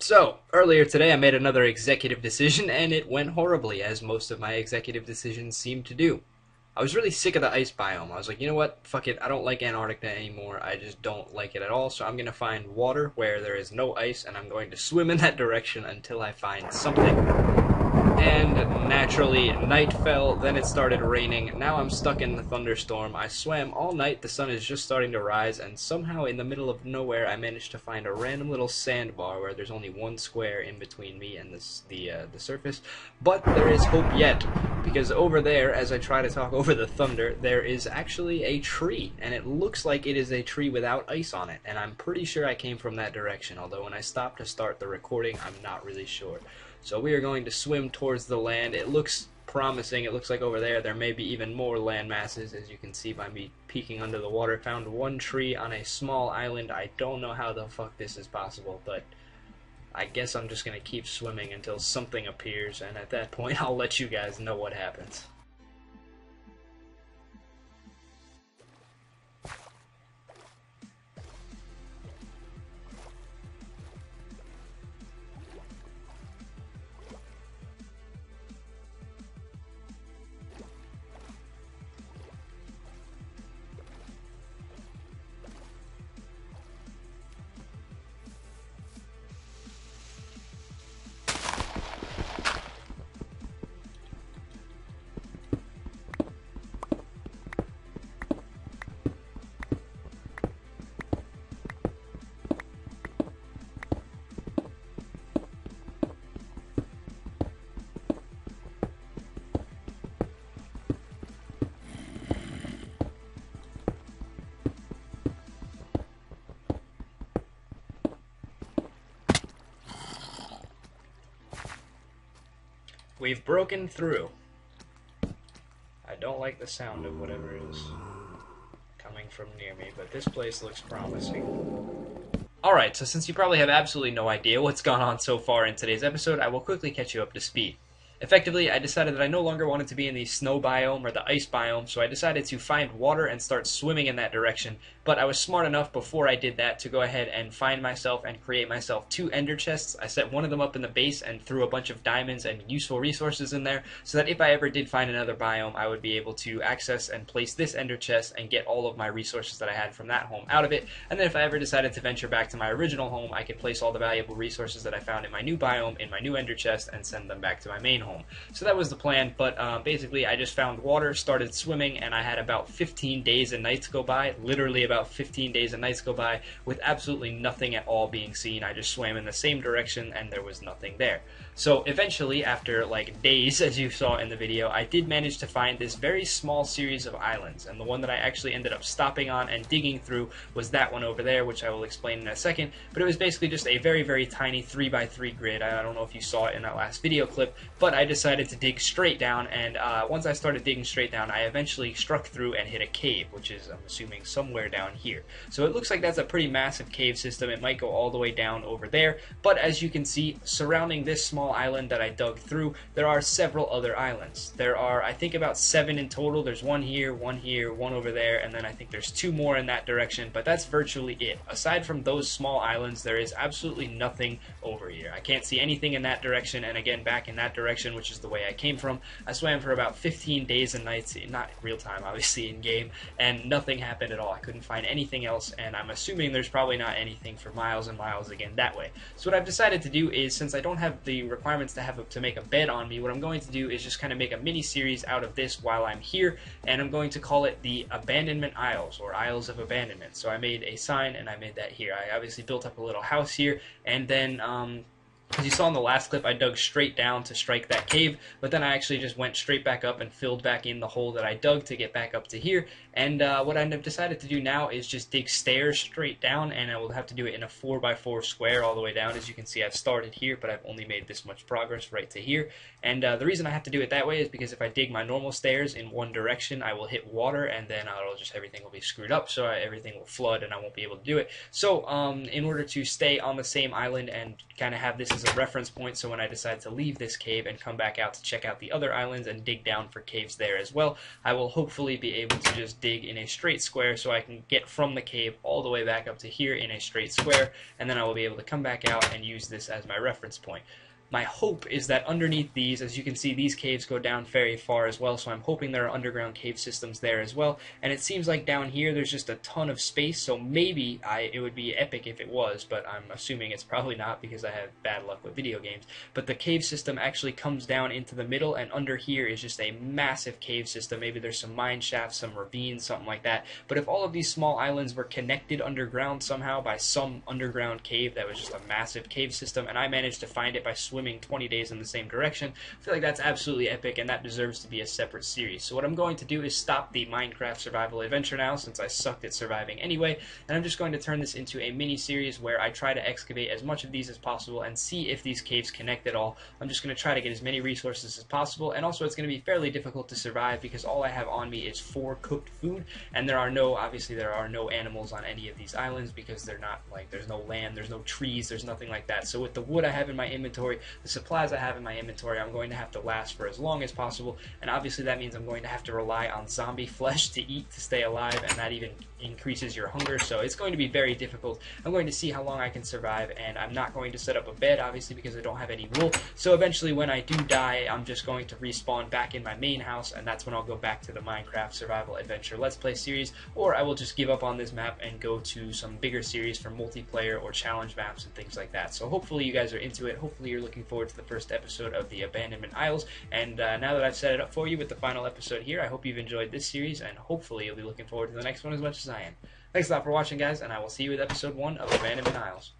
So, earlier today I made another executive decision and it went horribly, as most of my executive decisions seem to do. I was really sick of the ice biome. I was like, you know what? Fuck it. I don't like Antarctica anymore. I just don't like it at all. So I'm going to find water where there is no ice and I'm going to swim in that direction until I find something. And naturally, night fell, then it started raining. Now I'm stuck in the thunderstorm. I swam all night, the sun is just starting to rise, and somehow in the middle of nowhere I managed to find a random little sandbar where there's only one square in between me and the surface. But there is hope yet, because over there, as I try to talk over the thunder, there is actually a tree, and it looks like it is a tree without ice on it, and I'm pretty sure I came from that direction, although when I stopped to start the recording, I'm not really sure. So we are going to swim towards the land. It looks promising. It looks like over there may be even more land masses, as you can see by me peeking under the water. Found one tree on a small island. I don't know how the fuck this is possible, but I guess I'm just going to keep swimming until something appears, and at that point I'll let you guys know what happens. We've broken through. I don't like the sound of whatever is coming from near me, but this place looks promising. Alright, so since you probably have absolutely no idea what's gone on so far in today's episode, I will quickly catch you up to speed. Effectively, I decided that I no longer wanted to be in the snow biome or the ice biome, so I decided to find water and start swimming in that direction. But I was smart enough before I did that to go ahead and find myself and create myself 2 ender chests. I set one of them up in the base and threw a bunch of diamonds and useful resources in there, so that if I ever did find another biome, I would be able to access and place this ender chest and get all of my resources that I had from that home out of it. And then if I ever decided to venture back to my original home, I could place all the valuable resources that I found in my new biome in my new ender chest and send them back to my main home. So that was the plan, but basically I just found water, started swimming, and I had about 15 days and nights go by, literally about 15 days and nights go by, with absolutely nothing at all being seen. I just swam in the same direction and there was nothing there. So eventually, after like days, as you saw in the video, I did manage to find this very small series of islands, and the one that I actually ended up stopping on and digging through was that one over there, which I will explain in a second, but it was basically just a very, very tiny 3x3 grid. I don't know if you saw it in that last video clip, but I decided to dig straight down, and once I started digging straight down, I eventually struck through and hit a cave, which is, I'm assuming, somewhere down here. So it looks like that's a pretty massive cave system. It might go all the way down over there, but as you can see, surrounding this small island that I dug through, there are several other islands. There are, I think, about 7 in total. There's one here, one over there, and then I think there's 2 more in that direction, but that's virtually it. Aside from those small islands, there is absolutely nothing over here. I can't see anything in that direction, and again, back in that direction, which is the way I came from, I swam for about 15 days and nights, not real time, obviously, in game, and nothing happened at all. I couldn't find anything else, and I'm assuming there's probably not anything for miles and miles again that way. So what I've decided to do is, since I don't have the requirements to make a bed on me, what I'm going to do is just kind of make a mini series out of this while I'm here, and I'm going to call it the Abandonment Isles, or Isles of Abandonment. So I made a sign and I made that here. I obviously built up a little house here, and then as you saw in the last clip, I dug straight down to strike that cave, but then I actually just went straight back up and filled back in the hole that I dug to get back up to here. And what I've decided to do now is just dig stairs straight down, and I will have to do it in a 4x4 square all the way down. As you can see, I've started here, but I've only made this much progress right to here. And the reason I have to do it that way is because if I dig my normal stairs in one direction, I will hit water, and then everything will be screwed up, so everything will flood, and I won't be able to do it. So in order to stay on the same island and kind of have this as a reference point, so when I decide to leave this cave and come back out to check out the other islands and dig down for caves there as well, I will hopefully be able to just dig in a straight square so I can get from the cave all the way back up to here in a straight square, and then I will be able to come back out and use this as my reference point. My hope is that underneath these, as you can see, these caves go down very far as well, so I'm hoping there are underground cave systems there as well. And it seems like down here there's just a ton of space, so maybe it would be epic if it was, but I'm assuming it's probably not because I have bad luck with video games. But the cave system actually comes down into the middle, and under here is just a massive cave system. Maybe there's some mine shafts, some ravines, something like that. But if all of these small islands were connected underground somehow by some underground cave that was just a massive cave system, and I managed to find it by swimming 20 days in the same direction, I feel like that's absolutely epic, and that deserves to be a separate series. So what I'm going to do is stop the Minecraft survival adventure now, since I sucked at surviving anyway, and I'm just going to turn this into a mini-series where I try to excavate as much of these as possible and see if these caves connect at all. I'm just going to try to get as many resources as possible, and also it's going to be fairly difficult to survive because all I have on me is 4 cooked food, and obviously there are no animals on any of these islands because they're not, like, there's no land, there's no trees, there's nothing like that. So with the wood I have in my inventory, the supplies I have in my inventory, I'm going to have to last for as long as possible, and obviously that means I'm going to have to rely on zombie flesh to eat to stay alive, and that even increases your hunger, so it's going to be very difficult. I'm going to see how long I can survive, and I'm not going to set up a bed, obviously, because I don't have any wool, so eventually when I do die, I'm just going to respawn back in my main house, and that's when I'll go back to the Minecraft Survival Adventure Let's Play series, or I will just give up on this map and go to some bigger series for multiplayer or challenge maps and things like that. So hopefully you guys are into it, hopefully you're looking forward to the first episode of the Abandonment Isles, and now that I've set it up for you with the final episode here, I hope you've enjoyed this series, and hopefully you'll be looking forward to the next one as much as I am. Thanks a lot for watching, guys, and I will see you with episode 1 of Abandonment Isles.